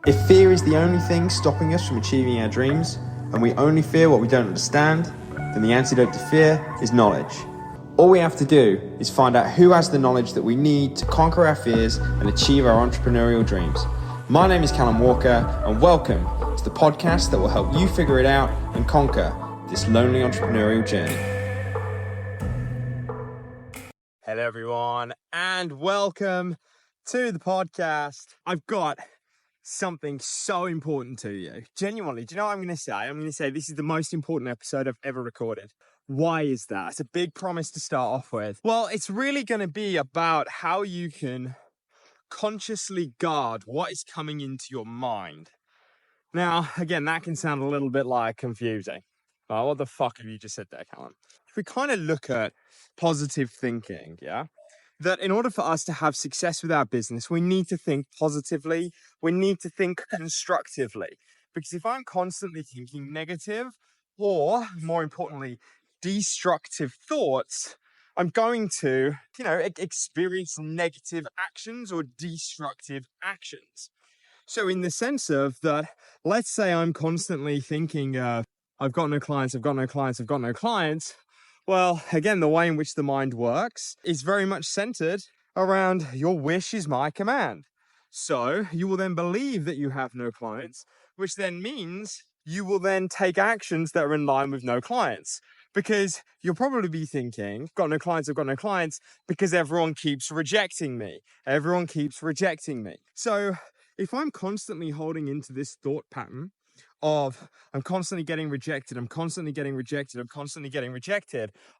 If fear is the only thing stopping us from achieving our dreams, and we only fear what we don't understand, then the antidote to fear is knowledge. All we have to do is find out who has the knowledge that we need to conquer our fears and achieve our entrepreneurial dreams. My name is Callum Walker, and welcome to the podcast that will help you figure it out and conquer this lonely entrepreneurial journey. Hello everyone, and welcome to the podcast. I've got something so important to you. Genuinely, do you know what I'm going to say? I'm going to say this is the most important episode I've ever recorded. Why is that? It's a big promise to start off with. Well, it's really going to be about how you can consciously guard what is coming into your mind. Now, again, that can sound a little bit like confusing. Oh, what the fuck have you just said there, Callum? If we kind of look at positive thinking, that in order for us to have success with our business, we need to think positively. We need to think constructively. Because if I'm constantly thinking negative, or more importantly, destructive thoughts, I'm going to, experience negative actions or destructive actions. So in the sense of that, let's say I'm constantly thinking, I've got no clients, I've got no clients, I've got no clients. Well, again, the way in which the mind works is very much centered around your wish is my command. So you will then believe that you have no clients, which then means you will then take actions that are in line with no clients. Because you'll probably be thinking, I've got no clients, because everyone keeps rejecting me. Everyone keeps rejecting me. So if I'm constantly holding into this thought pattern of I'm constantly getting rejected,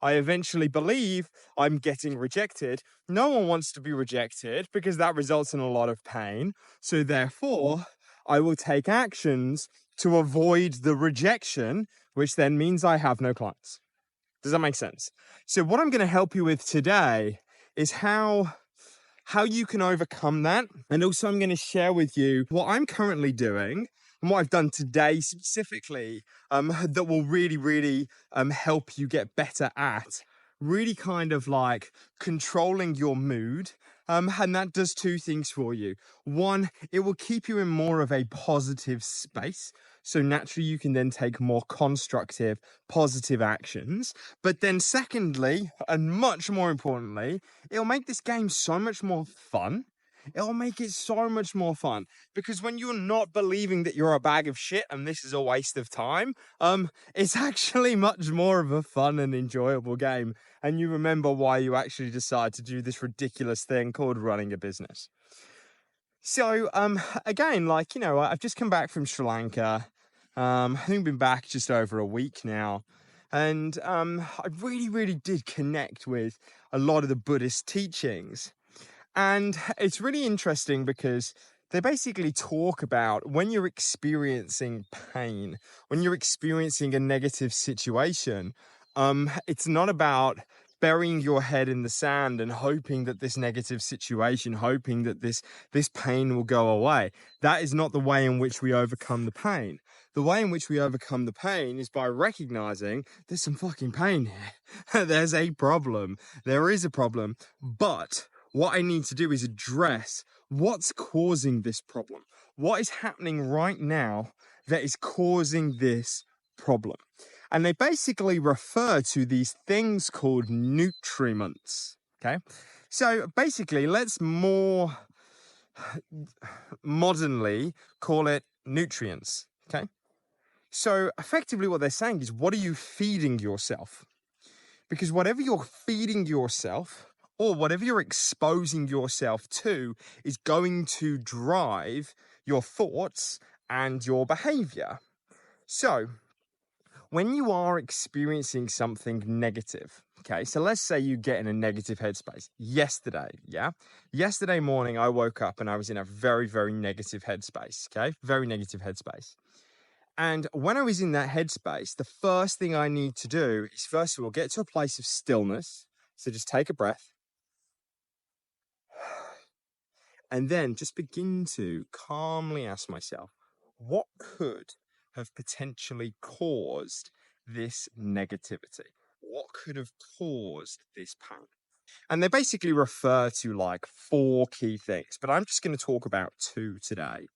I eventually believe I'm getting rejected. No one wants to be rejected because that results in a lot of pain. So therefore, I will take actions to avoid the rejection, which then means I have no clients. Does that make sense? So what I'm going to help you with today is how you can overcome that. And also I'm going to share with you what I'm currently doing and what I've done today specifically that will really help you get better at really kind of like controlling your mood. And that does two things for you. One, it will keep you in more of a positive space. So naturally you can then take more constructive, positive actions. But then secondly, and much more importantly, it'll make this game so much more fun. It'll make it so much more fun because when you're not believing that you're a bag of shit and this is a waste of time, it's actually much more of a fun and enjoyable game. And you remember why you actually decide to do this ridiculous thing called running a business. So, again, I've just come back from Sri Lanka. I think I've been back just over a week now. And I really did connect with a lot of the Buddhist teachings. And it's really interesting because they basically talk about when you're experiencing pain, when you're experiencing a negative situation, it's not about burying your head in the sand and hoping that this negative situation, hoping that this pain will go away. That is not the way in which we overcome the pain. The way in which we overcome the pain is by recognizing there's some fucking pain here. There's a problem. There is a problem. But what I need to do is address what's causing this problem. What is happening right now that is causing this problem? And they basically refer to these things called nutriments, okay? So basically, let's more modernly call it nutrients, okay? So effectively what they're saying is, what are you feeding yourself? Because whatever you're feeding yourself or whatever you're exposing yourself to is going to drive your thoughts and your behavior. So when you are experiencing something negative, okay, so let's say you get in a negative headspace. Yesterday morning, I woke up and I was in a very negative headspace, okay? Very negative headspace. And when I was in that headspace, the first thing I need to do is, first of all, get to a place of stillness. So just take a breath. And then just begin to calmly ask myself, what could have potentially caused this negativity? What could have caused this pain? And they basically refer to like 4 key things, but I'm just going to talk about 2 today.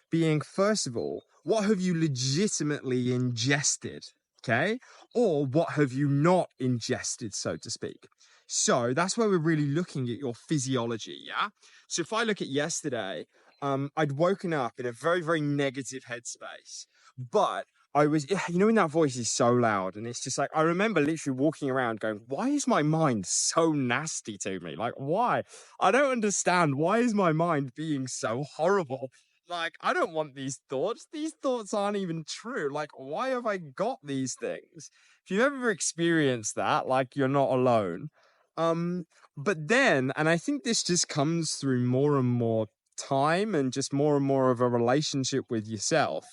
being, first of all, what have you legitimately ingested? Okay. Or what have you not ingested, so to speak? So that's where we're really looking at your physiology. Yeah. So if I look at yesterday, I'd woken up in a very, very negative headspace, but I was, when that voice is so loud, and it's just like, I remember literally walking around going, why is my mind so nasty to me? Like, why? I don't understand. Why is my mind being so horrible? Like, I don't want these thoughts. These thoughts aren't even true. Like, why have I got these things? If you've ever experienced that, like, you're not alone. But then, and I think this just comes through more and more time and just more and more of a relationship with yourself,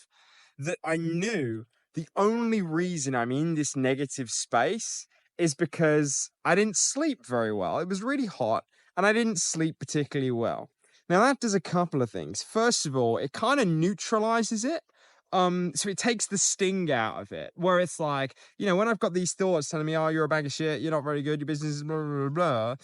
that I knew the only reason I'm in this negative space is because I didn't sleep very well. It was really hot and I didn't sleep particularly well. Now that does a couple of things. First of all, it kind of neutralizes it. So it takes the sting out of it, where it's like, when I've got these thoughts telling me, oh, you're a bag of shit, you're not very good, your business is blah, blah, blah, blah,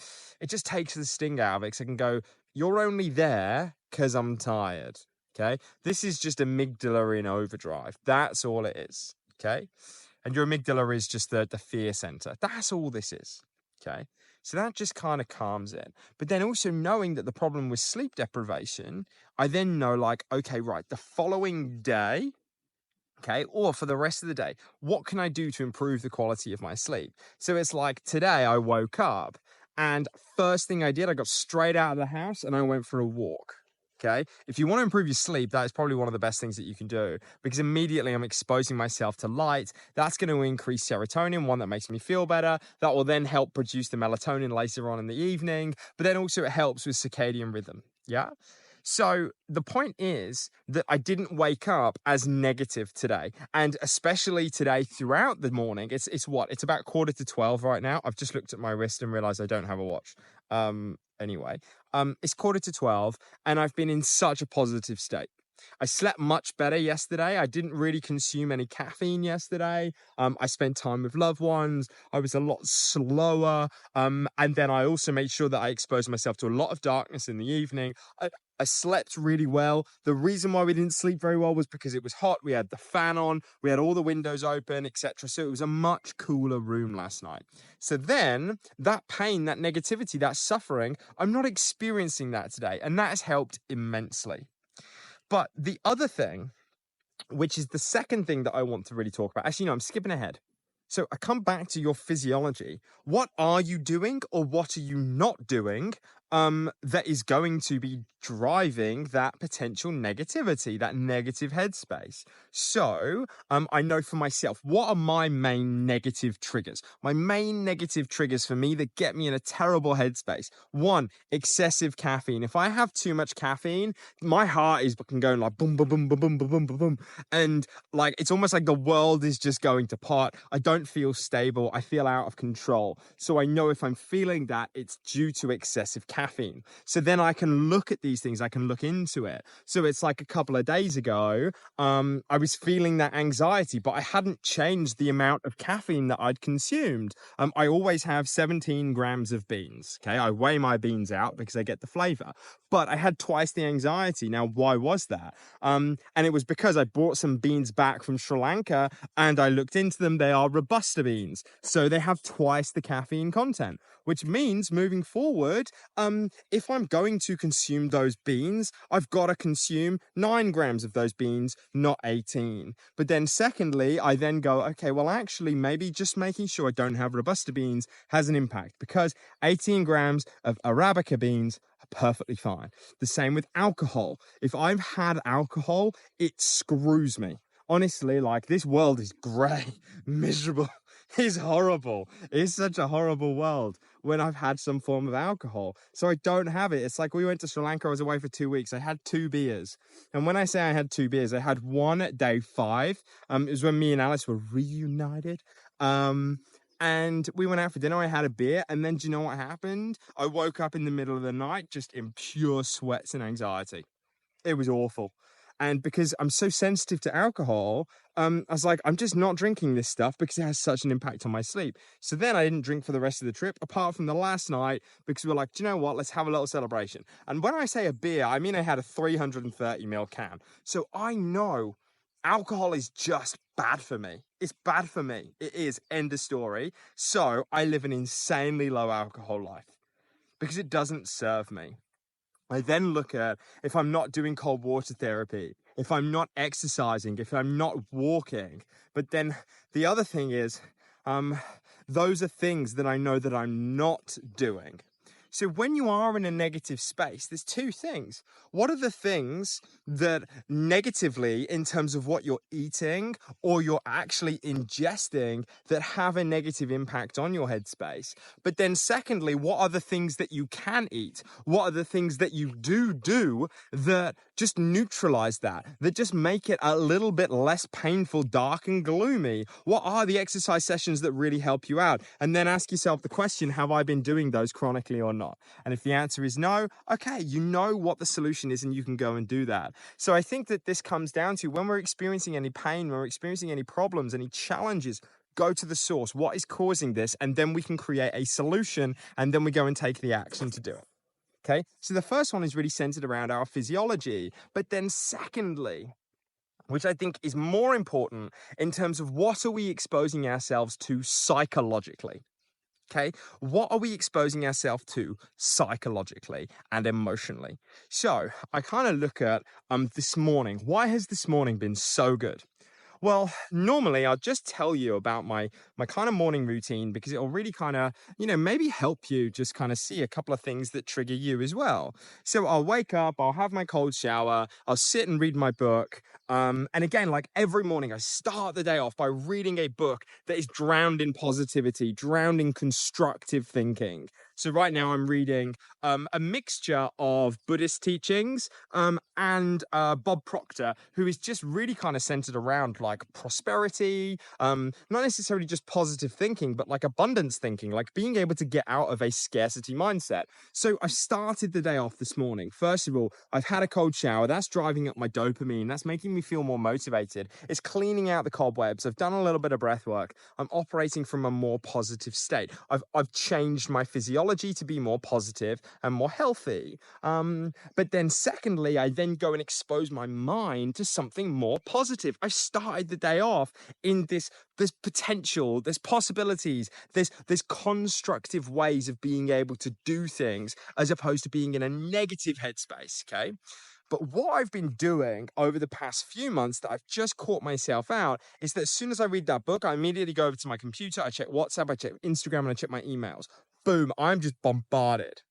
it just takes the sting out of it. So I can go, you're only there because I'm tired. Okay. This is just amygdala in overdrive. That's all it is. Okay. And your amygdala is just the fear center. That's all this is. Okay. So that just kind of calms it. But then also knowing that the problem was sleep deprivation, I then know, like, okay, right, the following day, okay, or for the rest of the day, what can I do to improve the quality of my sleep? So it's like today I woke up and first thing I did, I got straight out of the house and I went for a walk. Okay. If you want to improve your sleep, that is probably one of the best things that you can do, because immediately I'm exposing myself to light. That's going to increase serotonin, one that makes me feel better. That will then help produce the melatonin later on in the evening. But then also it helps with circadian rhythm. Yeah. So the point is that I didn't wake up as negative today, and especially today throughout the morning. It's what? It's about 11:45 right now. I've just looked at my wrist and realized I don't have a watch. Anyway, it's 11:45 and I've been in such a positive state. I slept much better yesterday. I didn't really consume any caffeine yesterday. I spent time with loved ones. I was a lot slower. And then I also made sure that I exposed myself to a lot of darkness in the evening. I slept really well. The reason why we didn't sleep very well was because it was hot. We had the fan on, we had all the windows open, etc. So it was a much cooler room last night. So then that pain, that negativity, that suffering, I'm not experiencing that today. And that has helped immensely. But the other thing, which is the second thing that I want to really talk about, actually, no, I'm skipping ahead. So I come back to your physiology. What are you doing or what are you not doing that is going to be driving that potential negativity, that negative headspace? So I know for myself, what are my main negative triggers? My main negative triggers for me that get me in a terrible headspace. One, excessive caffeine. If I have too much caffeine, my heart is going like boom, boom, boom, boom, boom, boom, boom, boom, boom. And like, it's almost like the world is just going to pot. I don't feel stable. I feel out of control. So I know if I'm feeling that, it's due to excessive caffeine. So then I can look at these things. I can look into it. So it's like a couple of days ago, I was feeling that anxiety, but I hadn't changed the amount of caffeine that I'd consumed. I always have 17 grams of beans. Okay. I weigh my beans out because I get the flavor, but I had twice the anxiety. Now, why was that? And it was because I brought some beans back from Sri Lanka and I looked into them. They are Robusta beans. So they have twice the caffeine content, which means moving forward, if I'm going to consume those beans, I've got to consume 9 grams of those beans, not 18. But then secondly, I then go, okay, well, actually, maybe just making sure I don't have Robusta beans has an impact, because 18 grams of Arabica beans are perfectly fine. The same with alcohol. If I've had alcohol, it screws me. Honestly, like, this world is grey, miserable. It's horrible. It's such a horrible world when I've had some form of alcohol. So I don't have it. It's like we went to Sri Lanka. I was away for 2 weeks. I had 2 beers. And when I say I had 2 beers, I had one at day 5. It was when me and Alice were reunited. And we went out for dinner. I had a beer. And then do you know what happened? I woke up in the middle of the night just in pure sweats and anxiety. It was awful. And because I'm so sensitive to alcohol, I was like, I'm just not drinking this stuff because it has such an impact on my sleep. So then I didn't drink for the rest of the trip, apart from the last night, because we were like, do you know what? Let's have a little celebration. And when I say a beer, I mean I had a 330ml can. So I know alcohol is just bad for me. It's bad for me. It is. End of story. So I live an insanely low alcohol life because it doesn't serve me. I then look at if I'm not doing cold water therapy, if I'm not exercising, if I'm not walking. But then the other thing is, those are things that I know that I'm not doing. So when you are in a negative space, there's two things. What are the things that negatively, in terms of what you're eating or you're actually ingesting, that have a negative impact on your headspace? But then secondly, what are the things that you can eat? What are the things that you do that just neutralize that just make it a little bit less painful, dark and gloomy? What are the exercise sessions that really help you out? And then ask yourself the question, have I been doing those chronically or not? And if the answer is no, okay, you know what the solution is and you can go and do that. So I think that this comes down to when we're experiencing any pain, when we're experiencing any problems, any challenges, go to the source. What is causing this? And then we can create a solution, and then we go and take the action to do it. Okay, so the first one is really centered around our physiology. But then secondly, which I think is more important in terms of what are we exposing ourselves to psychologically? Okay, what are we exposing ourselves to psychologically and emotionally? So I kind of look at this morning. Why has this morning been so good? Well, normally I'll just tell you about my kind of morning routine because it'll really kind of, maybe help you just kind of see a couple of things that trigger you as well. So I'll wake up, I'll have my cold shower, I'll sit and read my book. And again, like every morning, I start the day off by reading a book that is drowned in positivity, drowned in constructive thinking. So right now I'm reading a mixture of Buddhist teachings and Bob Proctor, who is just really kind of centered around like prosperity, not necessarily just positive thinking, but like abundance thinking, like being able to get out of a scarcity mindset. So I started the day off this morning. First of all, I've had a cold shower. That's driving up my dopamine. That's making me feel more motivated. It's cleaning out the cobwebs. I've done a little bit of breath work. I'm operating from a more positive state. I've changed my physiology to be more positive and more healthy. But then secondly, I then go and expose my mind to something more positive. I started the day off in this potential, there's possibilities, there's constructive ways of being able to do things as opposed to being in a negative headspace, okay? But what I've been doing over the past few months that I've just caught myself out is that as soon as I read that book, I immediately go over to my computer, I check WhatsApp, I check Instagram, and I check my emails. Boom, I'm just bombarded,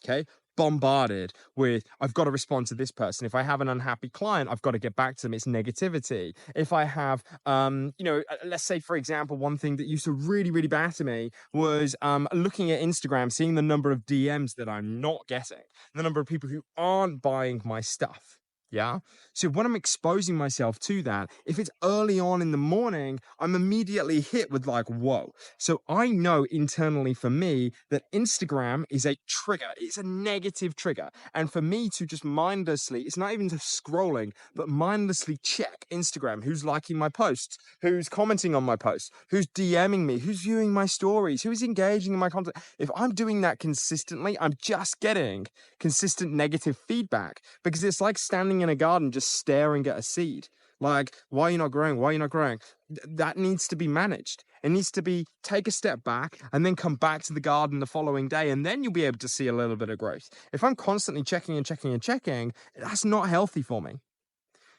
okay? Bombarded with, I've got to respond to this person. If I have an unhappy client, I've got to get back to them. It's negativity. If I have, let's say, for example, one thing that used to really, really batter me was looking at Instagram, seeing the number of DMs that I'm not getting, the number of people who aren't buying my stuff. Yeah. So when I'm exposing myself to that, if it's early on in the morning, I'm immediately hit with like, whoa. So I know internally for me that Instagram is a trigger. It's a negative trigger. And for me to just mindlessly, it's not even just scrolling, but mindlessly check Instagram. Who's liking my posts? Who's commenting on my posts? Who's DMing me? Who's viewing my stories? Who is engaging in my content? If I'm doing that consistently, I'm just getting consistent negative feedback because it's like standing in a garden just staring at a seed. Like, why are you not growing? Why are you not growing? That needs to be managed. It needs to be take a step back and then come back to the garden the following day, and then you'll be able to see a little bit of growth. If I'm constantly checking and checking and checking, that's not healthy for me.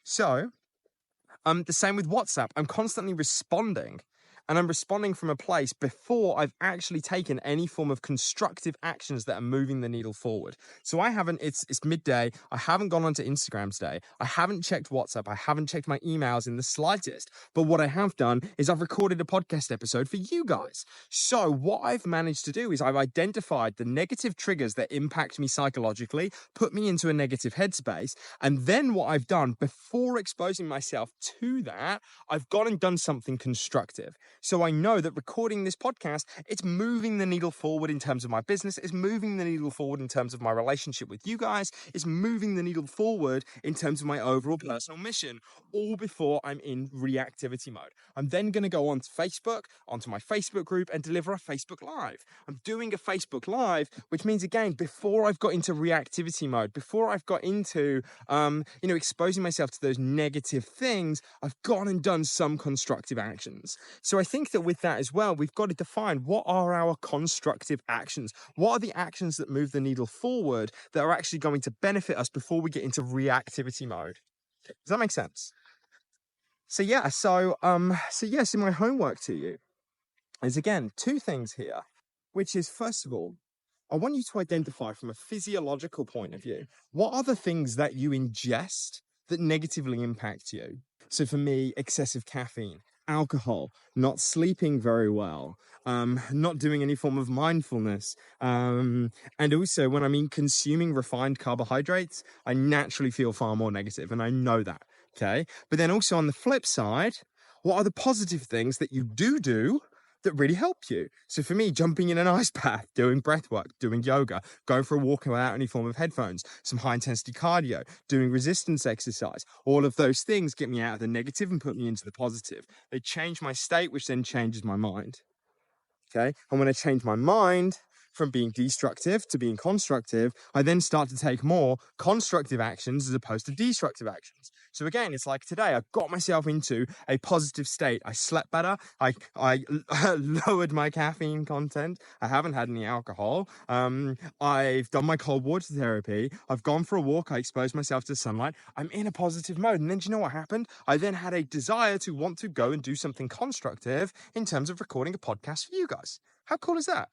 So, the same with WhatsApp. I'm constantly responding. And I'm responding from a place before I've actually taken any form of constructive actions that are moving the needle forward. So I haven't, it's midday. I haven't gone onto Instagram today. I haven't checked WhatsApp. I haven't checked my emails in the slightest. But what I have done is I've recorded a podcast episode for you guys. So what I've managed to do is I've identified the negative triggers that impact me psychologically, put me into a negative headspace. And then what I've done before exposing myself to that, I've gone and done something constructive. So I know that recording this podcast, it's moving the needle forward in terms of my business. It's moving the needle forward in terms of my relationship with you guys. It's moving the needle forward in terms of my overall personal mission, all before I'm in reactivity mode. I'm then going to go on to Facebook, onto my Facebook group, and deliver a Facebook Live. I'm doing a Facebook Live, which means, again, before I've got into reactivity mode, before I've got into, exposing myself to those negative things, I've gone and done some constructive actions. So I think that with that as well, we've got to define what are our constructive actions? What are the actions that move the needle forward that are actually going to benefit us before we get into reactivity mode? Does that make sense? So my homework to you is, again, two things here, which is, first of all, I want you to identify from a physiological point of view, what are the things that you ingest that negatively impact you? So for me, excessive caffeine, alcohol, not sleeping very well, not doing any form of mindfulness. And also when I'm consuming refined carbohydrates, I naturally feel far more negative, and I know that, okay? But then also on the flip side, what are the positive things that you do that really help you? So for me, jumping in an ice bath, doing breath work, doing yoga, going for a walk without any form of headphones, some high intensity cardio, doing resistance exercise, all of those things get me out of the negative and put me into the positive. They change my state, which then changes my mind. Okay. And when I change my mind from being destructive to being constructive, I then start to take more constructive actions as opposed to destructive actions. So again, it's like today, I got myself into a positive state. I slept better. I lowered my caffeine content. I haven't had any alcohol. I've done my cold water therapy. I've gone for a walk. I exposed myself to sunlight. I'm in a positive mode. And then do you know what happened? I then had a desire to want to go and do something constructive in terms of recording a podcast for you guys. How cool is that?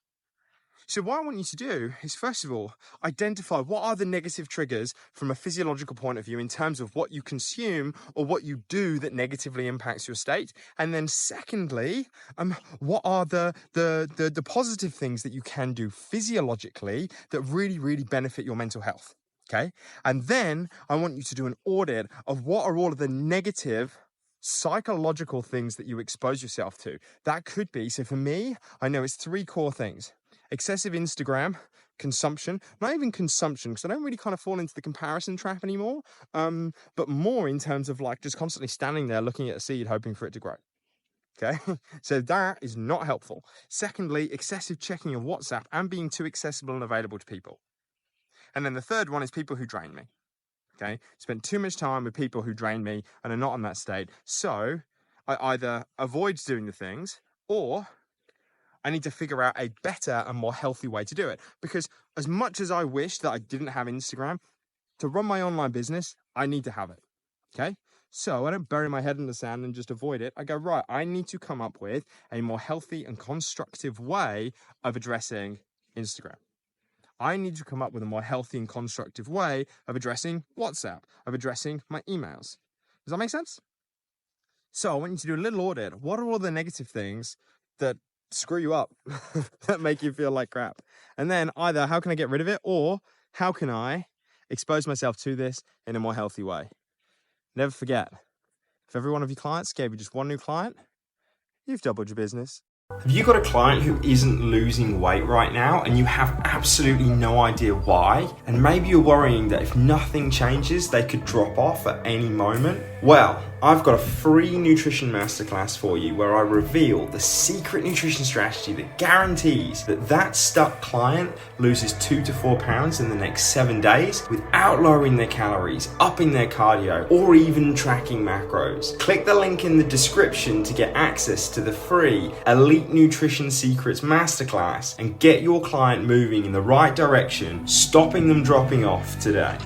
So what I want you to do is, first of all, identify what are the negative triggers from a physiological point of view in terms of what you consume or what you do that negatively impacts your state. And then secondly, what are the positive things that you can do physiologically that really, really benefit your mental health, okay? And then I want you to do an audit of what are all of the negative psychological things that you expose yourself to. That could be, so for me, I know it's three core things. Excessive Instagram consumption, not even consumption, because I don't really kind of fall into the comparison trap anymore, but more in terms of like just constantly standing there looking at a seed, hoping for it to grow. Okay, so that is not helpful. Secondly, excessive checking of WhatsApp and being too accessible and available to people. And then the third one is people who drain me. Okay, spend too much time with people who drain me and are not in that state. So I either avoid doing the things, or I need to figure out a better and more healthy way to do it. Because as much as I wish that I didn't have Instagram, to run my online business, I need to have it, okay? So I don't bury my head in the sand and just avoid it. I go, right, I need to come up with a more healthy and constructive way of addressing Instagram. I need to come up with a more healthy and constructive way of addressing WhatsApp, of addressing my emails. Does that make sense? So I want you to do a little audit. What are all the negative things that screw you up, that make you feel like crap? And then either how can I get rid of it, or how can I expose myself to this in a more healthy way? Never forget, if every one of your clients gave you just one new client, you've doubled your business. Have you got a client who isn't losing weight right now and you have absolutely no idea why? And maybe you're worrying that if nothing changes, they could drop off at any moment? Well, I've got a free nutrition masterclass for you where I reveal the secret nutrition strategy that guarantees that stuck client loses 2 to 4 pounds in the next 7 days without lowering their calories, upping their cardio, or even tracking macros. Click the link in the description to get access to the free Elite Nutrition Secrets Masterclass and get your client moving in the right direction, stopping them dropping off today.